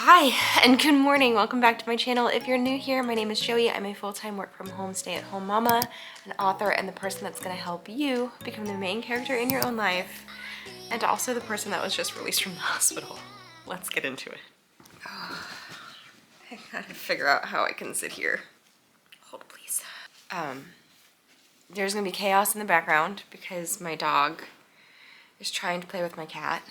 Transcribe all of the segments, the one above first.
Hi and good morning. Welcome back to my channel. If you're new here, my name is Joey. I'm a full-time work from home, stay-at-home mama, an author, and the person that's going to help you become the main character in your own life, and also the person that was just released from the hospital. Let's get into it. I gotta figure out how I can sit here. Hold please. There's gonna be chaos in the background because my dog is trying to play with my cat.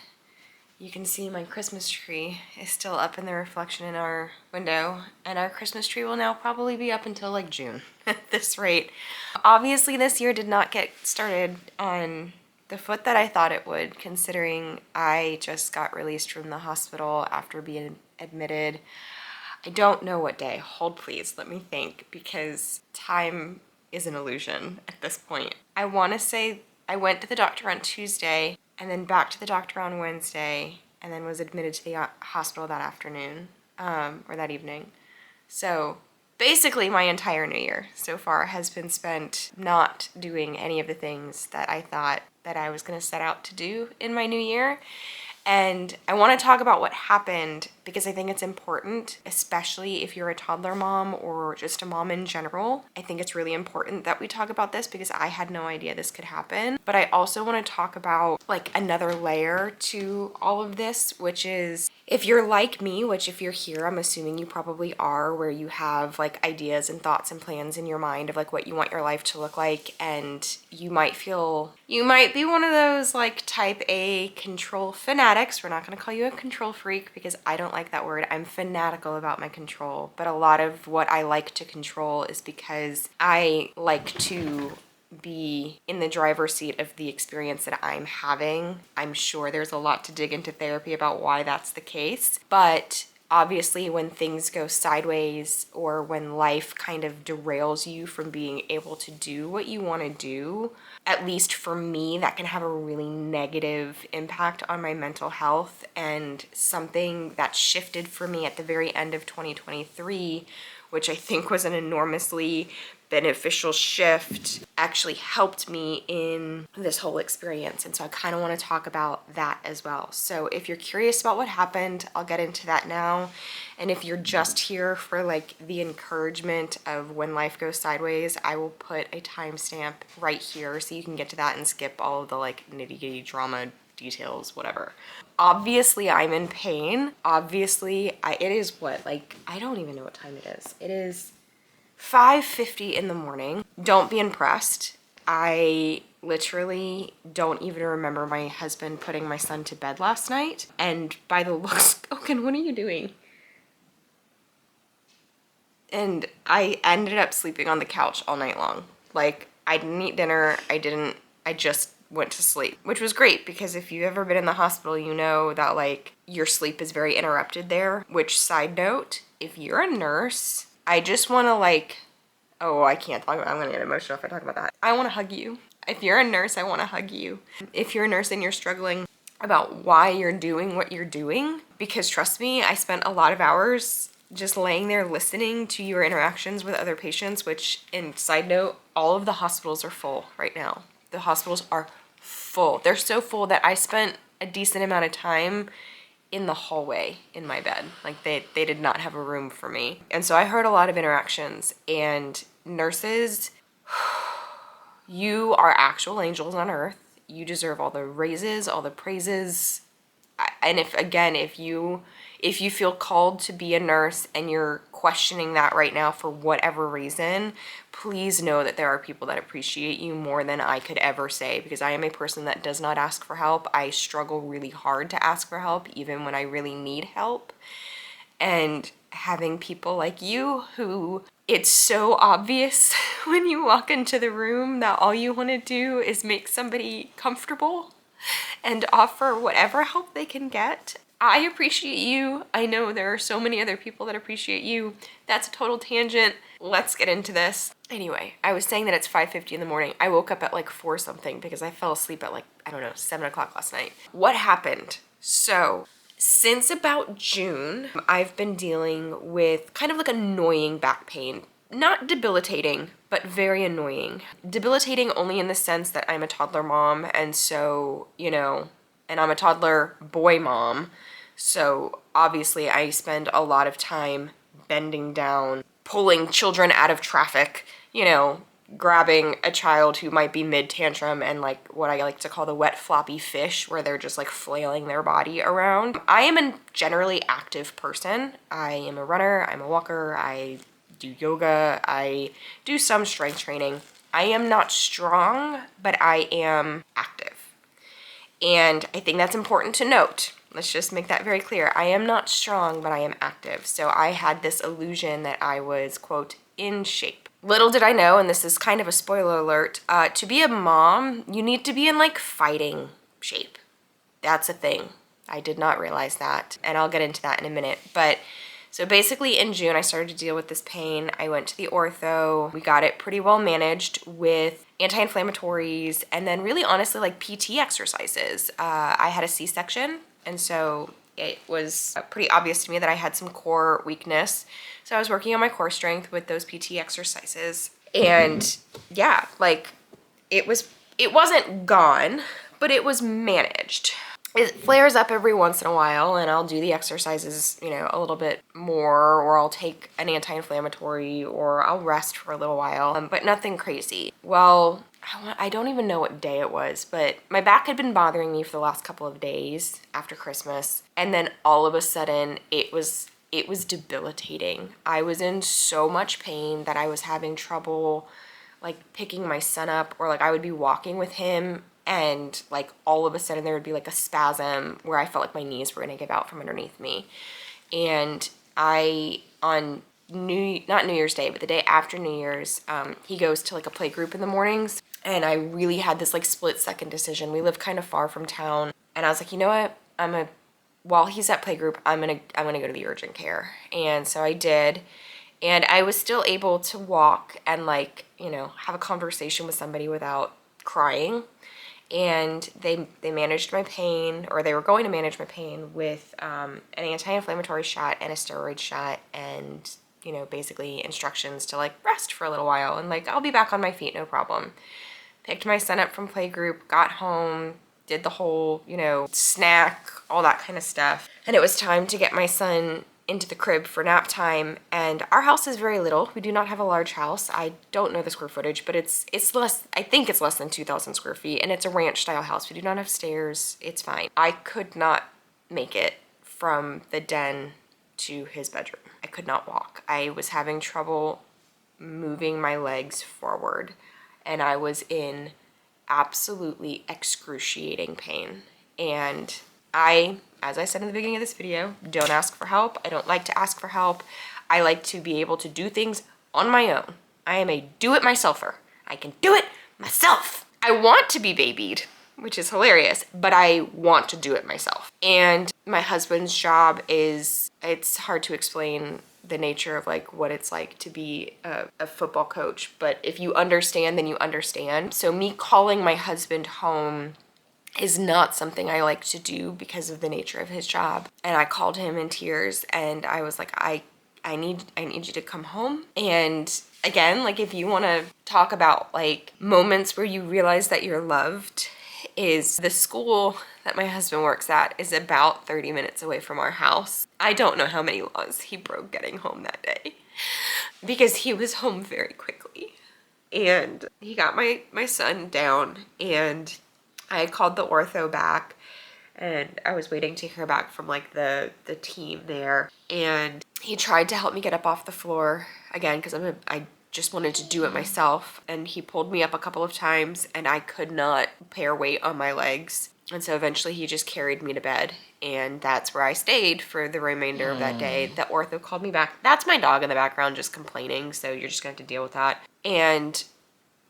You can see my Christmas tree is still up in the reflection in our window, and our Christmas tree will now probably be up until like June at this rate. Obviously this year did not get started on the foot that I thought it would, considering I just got released from the hospital after being admitted. I don't know what day. Hold please, let me think, because time is an illusion at this point. I want to say I went to the doctor on Tuesday and then back to the doctor on Wednesday and then was admitted to the hospital that afternoon, or that evening. So basically my entire new year so far has been spent not doing any of the things that I thought that I was going to set out to do in my new year. And I want to talk about what happened because I think it's important, especially if you're a toddler mom or just a mom in general. I think it's really important that we talk about this because I had no idea this could happen. But I also want to talk about like another layer to all of this, which is if you're like me, which if you're here, I'm assuming you probably are, where you have like ideas and thoughts and plans in your mind of like what you want your life to look like, and you might be one of those like type A control fanatics. We're not going to call you a control freak because I don't like that word. I'm fanatical about my control, but a lot of what I like to control is because I like to be in the driver's seat of the experience that I'm having. I'm sure there's a lot to dig into therapy about why that's the case, but obviously when things go sideways or when life kind of derails you from being able to do what you want to do, at least for me, that can have a really negative impact on my mental health. And something that shifted for me at the very end of 2023, which I think was an enormously beneficial shift, actually helped me in this whole experience. And so I kind of want to talk about that as well. So if you're curious about what happened, I'll get into that now. And if you're just here for like the encouragement of when life goes sideways, I will put a timestamp right here so you can get to that and skip all of the like nitty-gritty drama details, whatever. Obviously I'm in pain. Obviously it is what, like, I don't even know what time it is. It is 5:50 in the morning. Don't be impressed. I literally don't even remember my husband putting my son to bed last night. And by the looks, Oken, what are you doing? And I ended up sleeping on the couch all night long. Like, I didn't eat dinner. I just went to sleep, which was great because if you've ever been in the hospital, you know that like your sleep is very interrupted there. Which, side note, if you're a nurse, I just want to like, oh, I can't talk about, I'm gonna get emotional if I talk about that. I want to hug you. If you're a nurse, I want to hug you. If you're a nurse and you're struggling about why you're doing what you're doing, because trust me, I spent a lot of hours just laying there listening to your interactions with other patients, which, in side note, all of the hospitals are full right now. The hospitals are full. They're so full that I spent a decent amount of time in the hallway in my bed. Like they did not have a room for me. And so I heard a lot of interactions, and nurses, you are actual angels on earth. You deserve all the raises, all the praises. And if you feel called to be a nurse and you're questioning that right now for whatever reason, please know that there are people that appreciate you more than I could ever say, because I am a person that does not ask for help. I struggle really hard to ask for help, even when I really need help. And having people like you who it's so obvious when you walk into the room that all you want to do is make somebody comfortable and offer whatever help they can get. I appreciate you. I know there are so many other people that appreciate you. That's a total tangent. Let's get into this. Anyway, I was saying that it's 5:50 in the morning. I woke up at like 4 something because I fell asleep at like, I don't know, 7 o'clock last night. What happened? So since about June, I've been dealing with kind of like annoying back pain. Not debilitating, but very annoying. Debilitating only in the sense that I'm a toddler mom, and so, you know, and I'm a toddler boy mom. So obviously I spend a lot of time bending down, pulling children out of traffic, you know, grabbing a child who might be mid-tantrum and like what I like to call the wet floppy fish, where they're just like flailing their body around. I am a generally active person. I am a runner, I'm a walker, I do yoga, I do some strength training. I am not strong, but I am active. And I think that's important to note. Let's just make that very clear. I am not strong, but I am active. So I had this illusion that I was, quote, in shape. Little did I know, and this is kind of a spoiler alert, to be a mom, you need to be in like fighting shape. That's a thing. I did not realize that, and I'll get into that in a minute. But so basically in June, I started to deal with this pain. I went to the ortho. We got it pretty well managed with anti-inflammatories and then really honestly like PT exercises. I had a C-section, and so it was pretty obvious to me that I had some core weakness. So I was working on my core strength with those PT exercises. And yeah, like it wasn't gone, but it was managed. It flares up every once in a while, and I'll do the exercises, you know, a little bit more, or I'll take an anti-inflammatory, or I'll rest for a little while, but nothing crazy. Well, I don't even know what day it was, but my back had been bothering me for the last couple of days after Christmas, and then all of a sudden it was debilitating. I was in so much pain that I was having trouble like picking my son up, or like I would be walking with him and like all of a sudden there would be like a spasm where I felt like my knees were gonna give out from underneath me. And on not New Year's Day, but the day after New Year's, he goes to like a play group in the mornings, and I really had this like split second decision. We live kind of far from town, and I was like, you know what, while he's at play group, I'm gonna go to the urgent care. And so I did, and I was still able to walk and like, you know, have a conversation with somebody without crying. And they managed my pain, or they were going to manage my pain with an anti-inflammatory shot and a steroid shot, and, you know, basically instructions to like rest for a little while and like I'll be back on my feet, no problem. Picked my son up from playgroup, got home, did the whole, you know, snack, all that kind of stuff. And it was time to get my son into the crib for nap time. And our house is very little. We do not have a large house. I don't know the square footage, but it's less, I think it's less than 2,000 square feet, and it's a ranch style house. We do not have stairs. It's fine. I could not make it from the den to his bedroom. I could not walk. I was having trouble moving my legs forward, and I was in absolutely excruciating pain. And as I said in the beginning of this video, don't ask for help. I don't like to ask for help. I like to be able to do things on my own. I am a do-it-myselfer. I can do it myself. I want to be babied, which is hilarious, but I want to do it myself. And my husband's job it's hard to explain the nature of like what it's like to be a football coach, but if you understand, then you understand. So me calling my husband home is not something I like to do because of the nature of his job. And I called him in tears, and I was like, I need you to come home. And again, like if you want to talk about like moments where you realize that you're loved, is the school that my husband works at is about 30 minutes away from our house. I don't know how many laws he broke getting home that day, because he was home very quickly. And he got my son down, and I called the ortho back, and I was waiting to hear back from like the team there. And he tried to help me get up off the floor again, because I just wanted to do it myself. And he pulled me up a couple of times, and I could not bear weight on my legs. And so eventually he just carried me to bed, and that's where I stayed for the remainder of that day. The ortho called me back. That's my dog in the background just complaining, so you're just gonna have to deal with that. And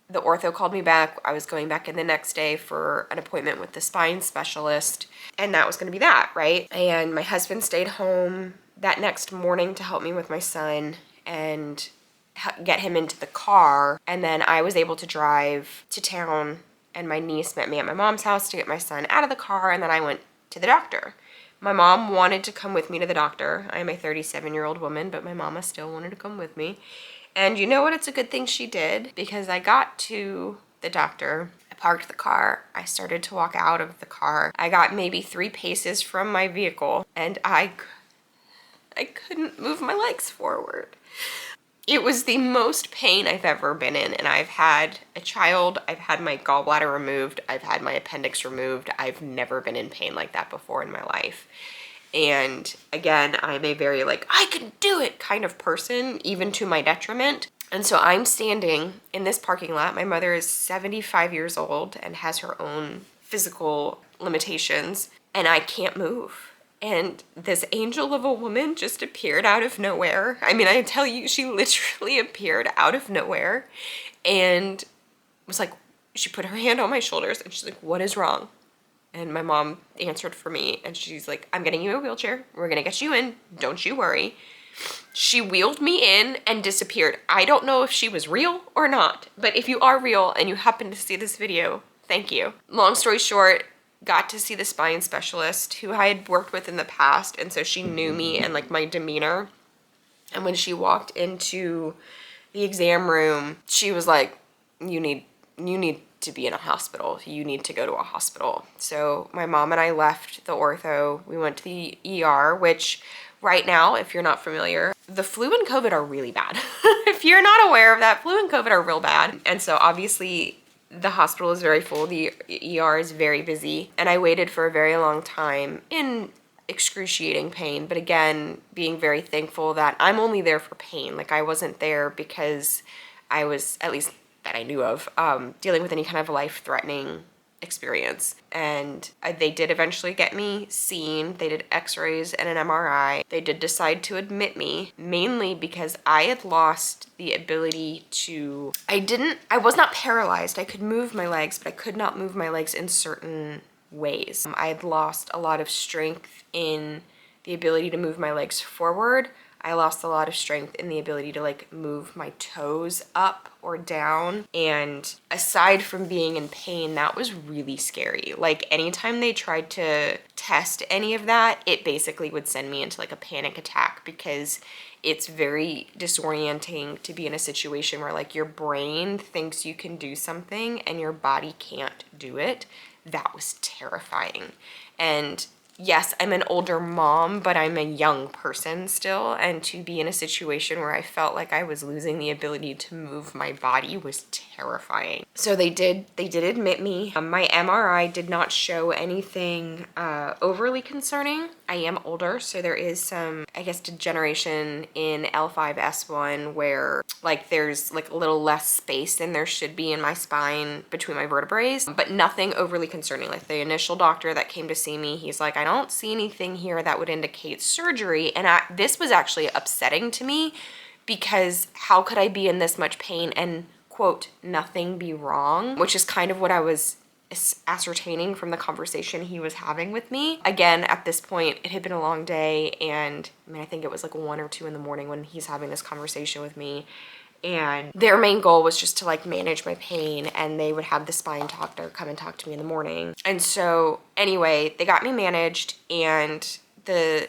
the ortho called me back. I was going back in the next day for an appointment with the spine specialist, and that was going to be that, right? And my husband stayed home that next morning to help me with my son and get him into the car. And then I was able to drive to town, and my niece met me at my mom's house to get my son out of the car, and then I went to the doctor. My mom wanted to come with me to the doctor. I am a 37-year-old woman, but my mama still wanted to come with me. And you know what? It's a good thing she did, because I got to the doctor. I parked the car. I started to walk out of the car. I got maybe 3 paces from my vehicle and I couldn't move my legs forward. It was the most pain I've ever been in, and I've had a child, I've had my gallbladder removed, I've had my appendix removed. I've never been in pain like that before in my life. And again, I'm a very like, I can do it kind of person, even to my detriment. And so I'm standing in this parking lot. My mother is 75 years old and has her own physical limitations, and I can't move. And this angel of a woman just appeared out of nowhere. I mean, I tell you, she literally appeared out of nowhere and was like, she put her hand on my shoulders and she's like, what is wrong? And my mom answered for me and she's like, I'm getting you a wheelchair. We're gonna get you in. Don't you worry. She wheeled me in and disappeared. I don't know if she was real or not, but if you are real and you happen to see this video, thank you. Long story short, got to see the spine specialist who I had worked with in the past, and so she knew me and like my demeanor. And when she walked into the exam room, she was like, you need to be in a hospital. You need to go to a hospital. So my mom and I left the ortho. We went to the ER, which right now, if you're not familiar, the flu and COVID are really bad. If you're not aware of that, flu and COVID are real bad. And so obviously the hospital is very full, the ER is very busy, and I waited for a very long time in excruciating pain, but again, being very thankful that I'm only there for pain. Like, I wasn't there because I was, at least that I knew of, dealing with any kind of life-threatening experience. And they did eventually get me seen. They did x-rays and an MRI. They did decide to admit me, mainly because I had lost the ability to, I was not paralyzed. I could move my legs, but I could not move my legs in certain ways. I had lost a lot of strength in the ability to move my legs forward. I lost a lot of strength in the ability to like move my toes up or down. And aside from being in pain, that was really scary. Like, anytime they tried to test any of that, it basically would send me into like a panic attack, because it's very disorienting to be in a situation where like your brain thinks you can do something and your body can't do it. That was terrifying. And yes, I'm an older mom, but I'm a young person still, and to be in a situation where I felt like I was losing the ability to move my body was terrifying. So they did admit me. My MRI did not show anything overly concerning. I am older, so there is some, I guess, degeneration in L5-S1 where like there's like a little less space than there should be in my spine between my vertebrae, but nothing overly concerning. Like, the initial doctor that came to see me, he's like, I don't see anything here that would indicate surgery. And this was actually upsetting to me, because how could I be in this much pain and, quote, nothing be wrong? Which is kind of what I was ascertaining from the conversation he was having with me. Again, at this point, it had been a long day, and I mean, I think it was like 1 or 2 in the morning when he's having this conversation with me. And their main goal was just to like manage my pain, and they would have the spine doctor come and talk to me in the morning. And so anyway, they got me managed, and the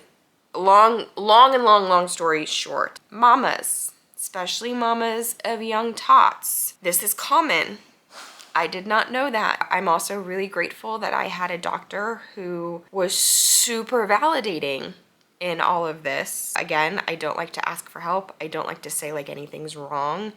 long story short, mamas, especially mamas of young tots, this is common. I did not know that. I'm also really grateful that I had a doctor who was super validating in all of this. Again, I don't like to ask for help. I don't like to say like anything's wrong.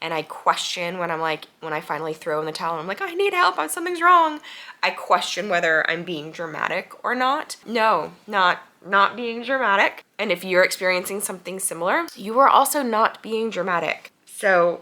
And I question when I finally throw in the towel and I'm like, I need help, something's wrong. I question whether I'm being dramatic or not. No, not being dramatic. And if you're experiencing something similar, you are also not being dramatic. So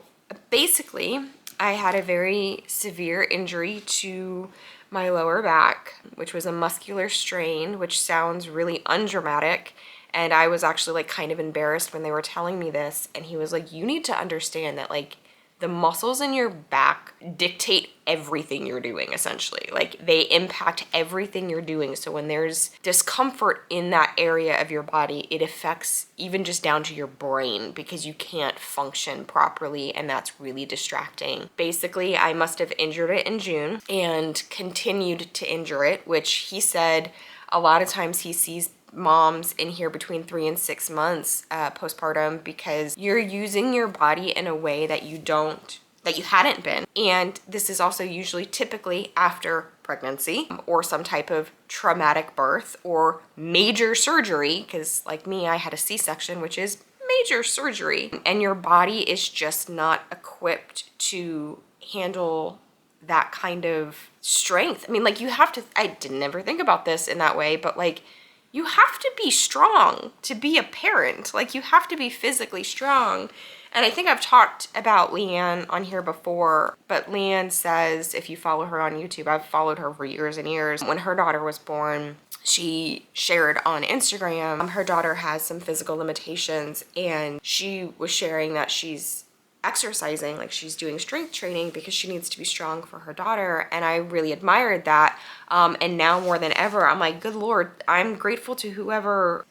basically, I had a very severe injury to my lower back, which was a muscular strain, which sounds really undramatic. And I was actually like kind of embarrassed when they were telling me this. And he was like, you need to understand that like the muscles in your back dictate everything you're doing, essentially. Like, they impact everything you're doing. So when there's discomfort in that area of your body, it affects even just down to your brain, because you can't function properly, and that's really distracting. Basically, I must have injured it in June and continued to injure it, which he said a lot of times he sees moms in here between 3 and 6 months postpartum, because you're using your body in a way that you don't that you hadn't been. And this is also usually typically after pregnancy or some type of traumatic birth or major surgery, because like me, I had a C-section, which is major surgery, and your body is just not equipped to handle that kind of strength. I mean, like, you have to, I didn't ever think about this in that way, but like, you have to be strong to be a parent. Like, you have to be physically strong. And I think I've talked about Leanne on here before, but Leanne says, if you follow her on YouTube, I've followed her for years and years. When her daughter was born, she shared on Instagram, her daughter has some physical limitations, and she was sharing that she's exercising, like she's doing strength training because she needs to be strong for her daughter. And I really admired that. And now more than ever, I'm like, good Lord, I'm grateful to whoever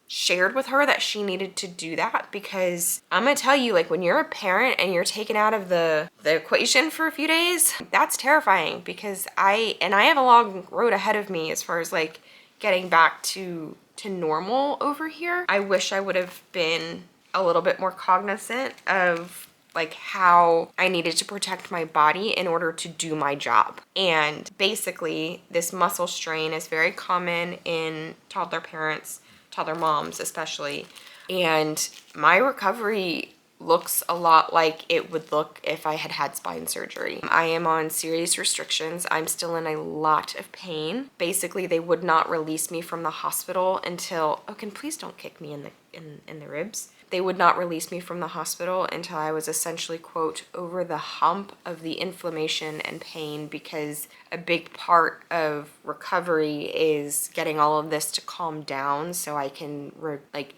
shared with her that she needed to do that, because I'm gonna tell you, like, when you're a parent and you're taken out of the equation for a few days, that's terrifying, because I have a long road ahead of me as far as like getting back to normal over here. I wish I would have been a little bit more cognizant of like how I needed to protect my body in order to do my job. And basically, this muscle strain is very common in toddler parents, toddler moms especially. And my recovery looks a lot like it would look if I had had spine surgery. I am on serious restrictions. I'm still in a lot of pain. Basically, they would not release me from the hospital until, oh, can please don't kick me in the ribs. They would not release me from the hospital until I was essentially, quote, over the hump of the inflammation and pain, because a big part of recovery is getting all of this to calm down so I can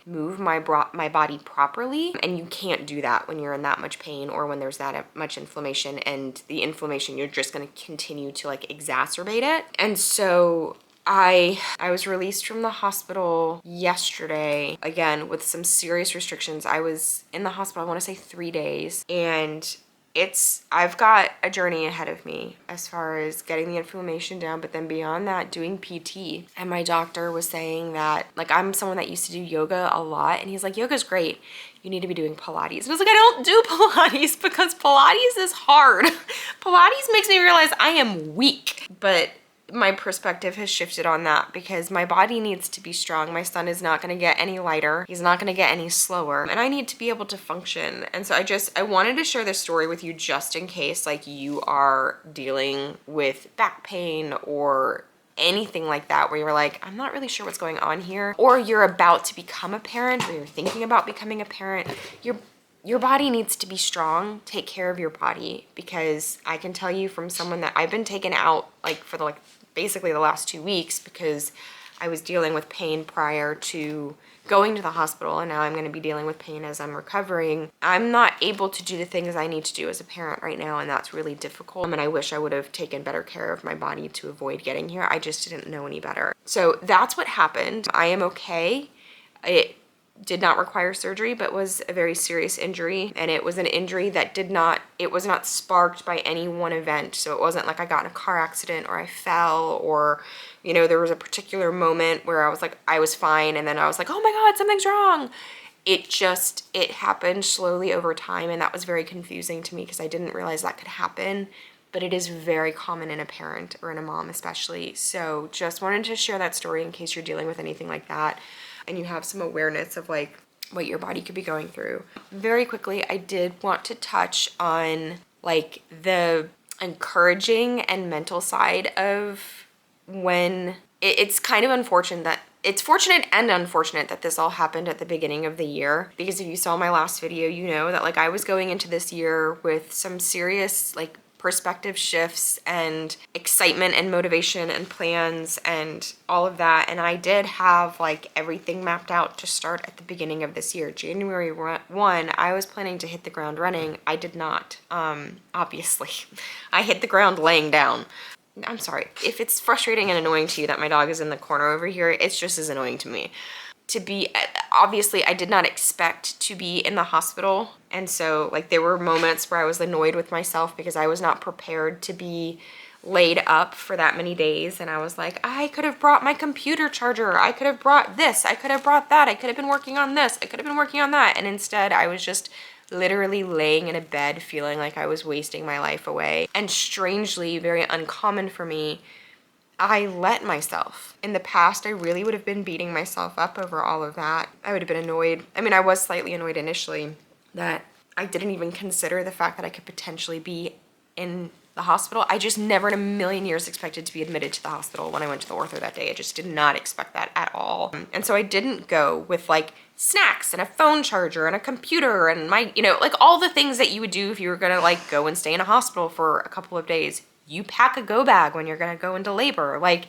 move my body properly. And you can't do that when you're in that much pain or when there's that much inflammation, and the inflammation, you're just going to continue to like exacerbate it. And so I was released from the hospital yesterday, again, with some serious restrictions. I was in the hospital, I want to say 3 days, and I've got a journey ahead of me as far as getting the inflammation down, but then beyond that, doing PT. And my doctor was saying that, like, I'm someone that used to do yoga a lot, and he's like, yoga's great, you need to be doing Pilates. And I was like, I don't do Pilates because Pilates is hard. Pilates makes me realize I am weak, but my perspective has shifted on that because my body needs to be strong. My son is not going to get any lighter. He's not going to get any slower, and I need to be able to function. And so I wanted to share this story with you just in case like you are dealing with back pain or anything like that, where you're like, I'm not really sure what's going on here, or you're about to become a parent, or you're thinking about becoming a parent. Your body needs to be strong. Take care of your body, because I can tell you from someone that I've been taken out like for basically the last 2 weeks because I was dealing with pain prior to going to the hospital, and now I'm going to be dealing with pain as I'm recovering. I'm not able to do the things I need to do as a parent right now, and that's really difficult. And I wish I would have taken better care of my body to avoid getting here. I just didn't know any better. So that's what happened. I am okay. It did not require surgery, but was a very serious injury. And it was an injury that it was not sparked by any one event. So it wasn't like I got in a car accident or I fell, or, you know, there was a particular moment where I was like, I was fine. And then I was like, oh my God, something's wrong. It happened slowly over time. And that was very confusing to me because I didn't realize that could happen. But it is very common in a parent or in a mom especially. So just wanted to share that story in case you're dealing with anything like that and you have some awareness of like what your body could be going through. Very quickly, I did want to touch on like the encouraging and mental side of when it's kind of unfortunate that it's fortunate and unfortunate that this all happened at the beginning of the year, because if you saw my last video, you know that like I was going into this year with some serious like perspective shifts and excitement and motivation and plans and all of that. And I did have like everything mapped out to start at the beginning of this year. January 1, I was planning to hit the ground running. I did not, obviously. I hit the ground laying down. I'm sorry. If it's frustrating and annoying to you that my dog is in the corner over here, it's just as annoying to me. Obviously, I did not expect to be in the hospital. And so like there were moments where I was annoyed with myself because I was not prepared to be laid up for that many days. And I was like, I could have brought my computer charger. I could have brought this. I could have brought that. I could have been working on this. I could have been working on that. And instead I was just literally laying in a bed feeling like I was wasting my life away. And strangely, very uncommon for me, I let myself. In the past, I really would have been beating myself up over all of that. I would have been annoyed. I mean, I was slightly annoyed initially that I didn't even consider the fact that I could potentially be in the hospital. I just never in a million years expected to be admitted to the hospital when I went to the ortho that day. I just did not expect that at all. And so I didn't go with like snacks and a phone charger and a computer and my, you know, like all the things that you would do if you were gonna like go and stay in a hospital for a couple of days. You pack a go bag when you're gonna go into labor. Like,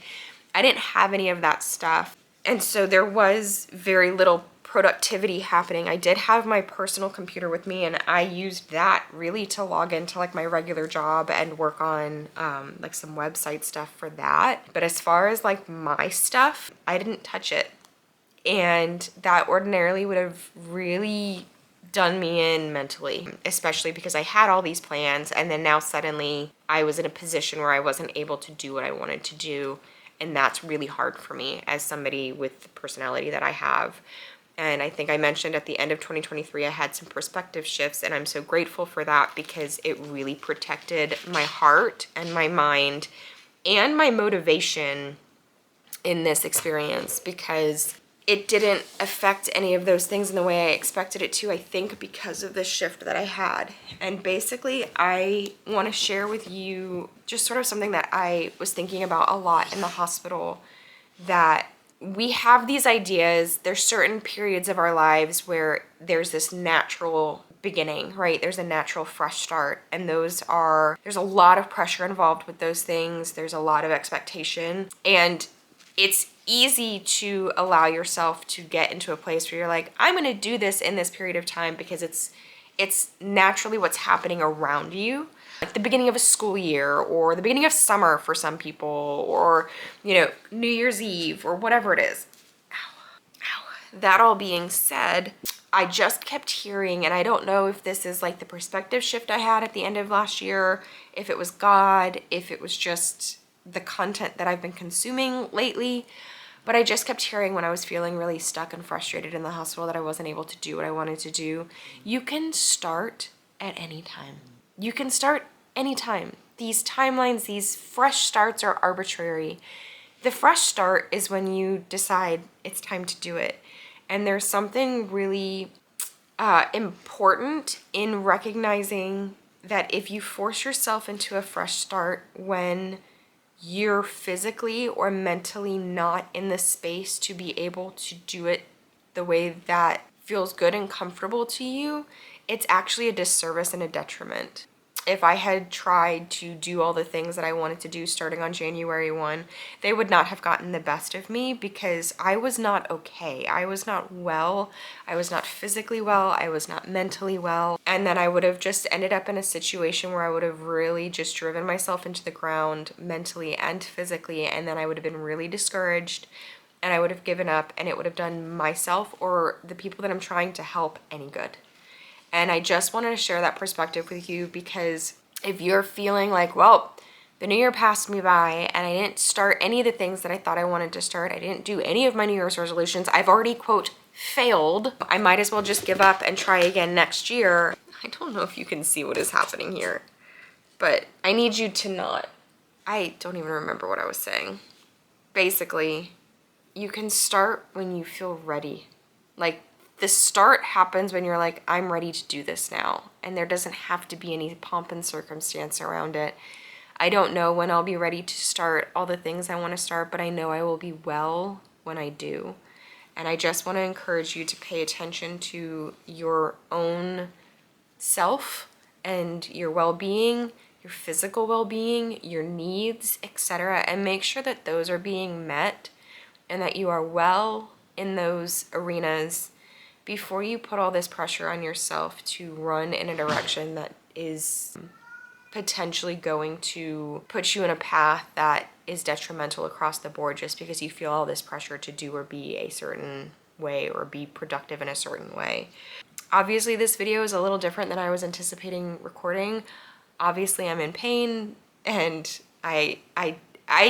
I didn't have any of that stuff. And so there was very little productivity happening. I did have my personal computer with me, and I used that really to log into like my regular job and work on like some website stuff for that. But as far as like my stuff, I didn't touch it. And that ordinarily would have really done me in mentally, especially because I had all these plans and then now suddenly I was in a position where I wasn't able to do what I wanted to do. And that's really hard for me as somebody with the personality that I have. And I think I mentioned at the end of 2023, I had some perspective shifts, and I'm so grateful for that because it really protected my heart and my mind and my motivation in this experience, because it didn't affect any of those things in the way I expected it to, I think because of the shift that I had. And basically, I want to share with you just sort of something that I was thinking about a lot in the hospital, that we have these ideas. There's certain periods of our lives where there's this natural beginning, right? There's a natural fresh start. And there's a lot of pressure involved with those things. There's a lot of expectation. And it's easy to allow yourself to get into a place where you're like, I'm going to do this in this period of time because it's naturally what's happening around you. Like the beginning of a school year or the beginning of summer for some people, or, you know, New Year's Eve or whatever it is. Ow. That all being said, I just kept hearing, and I don't know if this is like the perspective shift I had at the end of last year, if it was God, if it was just the content that I've been consuming lately, but I just kept hearing when I was feeling really stuck and frustrated in the hospital that I wasn't able to do what I wanted to do. You can start at any time. You can start anytime. These timelines, these fresh starts are arbitrary. The fresh start is when you decide it's time to do it. And there's something really important in recognizing that if you force yourself into a fresh start when you're physically or mentally not in the space to be able to do it the way that feels good and comfortable to you, it's actually a disservice and a detriment. If I had tried to do all the things that I wanted to do starting on January 1, they would not have gotten the best of me because I was not okay. I was not well. I was not physically well. I was not mentally well. And then I would have just ended up in a situation where I would have really just driven myself into the ground mentally and physically. And then I would have been really discouraged and I would have given up, and it would have done myself or the people that I'm trying to help any good. And I just wanted to share that perspective with you because if you're feeling like, well, the new year passed me by and I didn't start any of the things that I thought I wanted to start, I didn't do any of my New Year's resolutions, I've already, quote, failed, I might as well just give up and try again next year. I don't know if you can see what is happening here, but I need you to not. I don't even remember what I was saying. Basically, you can start when you feel ready. Like, the start happens when you're like, I'm ready to do this now. And there doesn't have to be any pomp and circumstance around it. I don't know when I'll be ready to start all the things I want to start, but I know I will be well when I do. And I just want to encourage you to pay attention to your own self and your well-being, your physical well-being, your needs, etc. And make sure that those are being met and that you are well in those arenas before you put all this pressure on yourself to run in a direction that is potentially going to put you in a path that is detrimental across the board just because you feel all this pressure to do or be a certain way or be productive in a certain way. Obviously, this video is a little different than I was anticipating recording. Obviously, I'm in pain, and I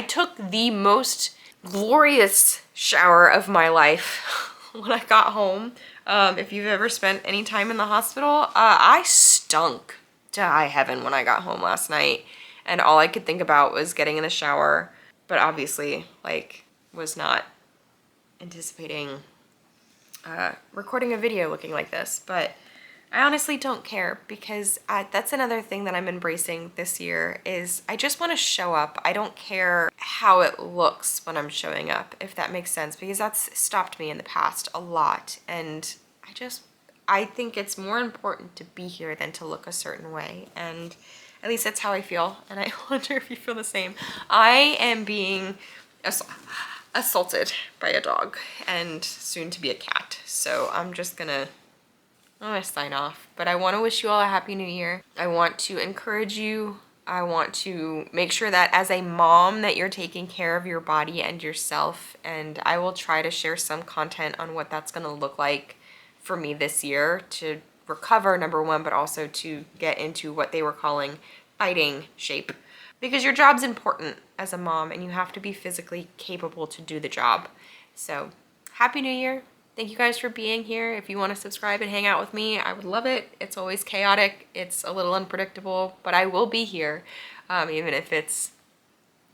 took the most glorious shower of my life when I got home. If you've ever spent any time in the hospital, I stunk to high heaven when I got home last night. And all I could think about was getting in the shower. But obviously, like, was not anticipating recording a video looking like this. But I honestly don't care, because that's another thing that I'm embracing this year is I just want to show up. I don't care how it looks when I'm showing up, if that makes sense, because that's stopped me in the past a lot. And I think it's more important to be here than to look a certain way. And at least that's how I feel. And I wonder if you feel the same. I am being assaulted by a dog and soon to be a cat. So I'm gonna sign off, but I want to wish you all a happy new year. I want to encourage you. I want to make sure that as a mom that you're taking care of your body and yourself, and I will try to share some content on what that's going to look like for me this year to recover, number one, but also to get into what they were calling fighting shape, because your job's important as a mom and you have to be physically capable to do the job. So happy new year. Thank you guys for being here. If you want to subscribe and hang out with me, I would love it. It's always chaotic. It's a little unpredictable, but I will be here, even if it's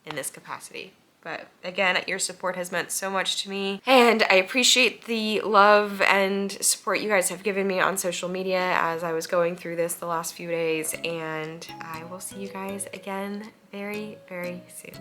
in this capacity. But again, your support has meant so much to me, and I appreciate the love and support you guys have given me on social media as I was going through this the last few days, and I will see you guys again very, very soon.